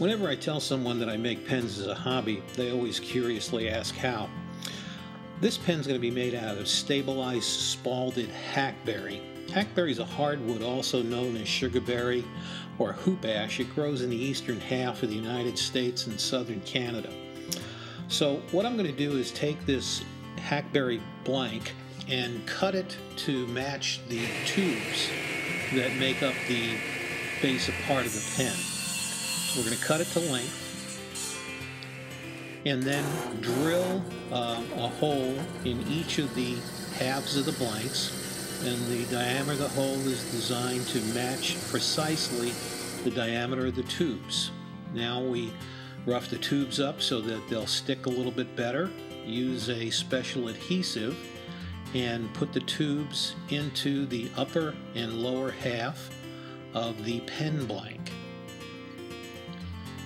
Whenever I tell someone that I make pens as a hobby, they always curiously ask how. This pen's going to be made out of stabilized spalded hackberry. Hackberry is a hardwood also known as sugarberry or hoop ash. It grows in the eastern half of the United States and southern Canada. So what I'm going to do is take this hackberry blank and cut it to match the tubes that make up the basic part of the pen. So we're going to cut it to length and then drill a hole in each of the halves of the blanks, and the diameter of the hole is designed to match precisely the diameter of the tubes. Now we rough the tubes up so that they'll stick a little bit better. Use a special adhesive and put the tubes into the upper and lower half of the pen blank.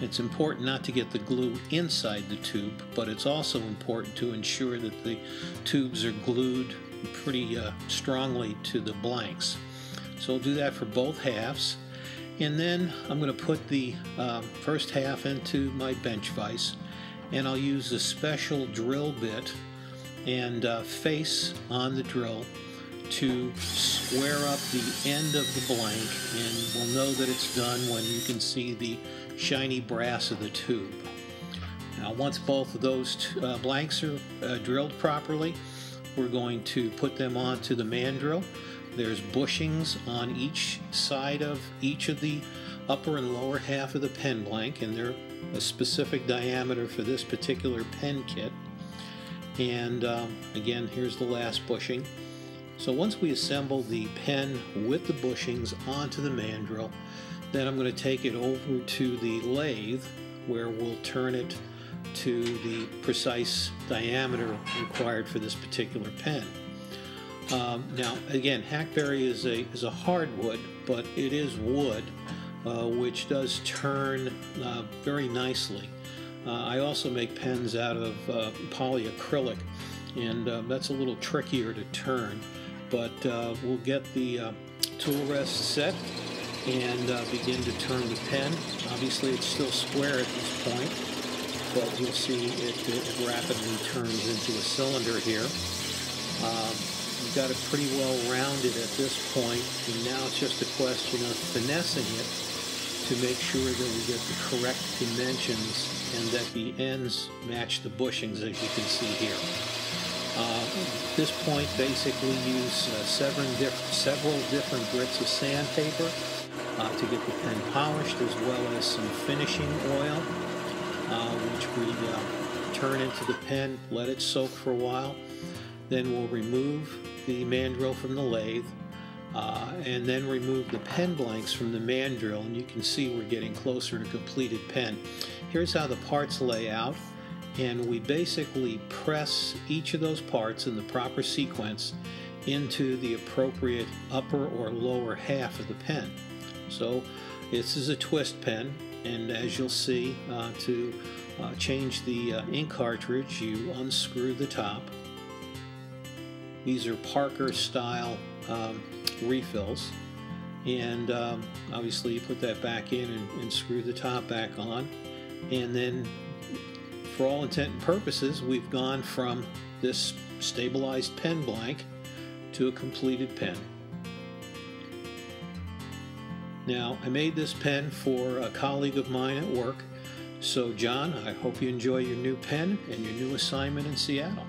It's important not to get the glue inside the tube, but it's also important to ensure that the tubes are glued pretty strongly to the blanks. So I'll do that for both halves, and then I'm going to put the first half into my bench vise, and I'll use a special drill bit and face on the drill to square up the end of the blank, and we'll know that it's done when you can see the shiny brass of the tube. Now once both of those blanks are drilled properly, we're going to put them onto the mandrel. There's bushings on each side of each of the upper and lower half of the pen blank, and they're a specific diameter for this particular pen kit. And again, here's the last bushing. So once we assemble the pen with the bushings onto the mandrel, then I'm going to take it over to the lathe where we'll turn it to the precise diameter required for this particular pen. Now again, hackberry is a hardwood, but it is wood, which does turn very nicely. I also make pens out of polyacrylic, and that's a little trickier to turn, but we'll get the tool rest set and begin to turn the pen. Obviously it's still square at this point, but you'll see it rapidly turns into a cylinder here. We've got it pretty well rounded at this point, and now it's just a question of finessing it to make sure that we get the correct dimensions and that the ends match the bushings, as you can see here. At this point, basically use several different grits of sandpaper to get the pen polished, as well as some finishing oil, which we turn into the pen, let it soak for a while. Then we'll remove the mandrel from the lathe, and then remove the pen blanks from the mandrel, and you can see we're getting closer to completed pen. Here's how the parts lay out, and we basically press each of those parts in the proper sequence into the appropriate upper or lower half of the pen. So this is a twist pen, and as you'll see, to change the ink cartridge, you unscrew the top. These are Parker style refills, and obviously you put that back in and screw the top back on, and then for all intent and purposes we've gone from this stabilized pen blank to a completed pen. Now, I made this pen for a colleague of mine at work, so John, I hope you enjoy your new pen and your new assignment in Seattle.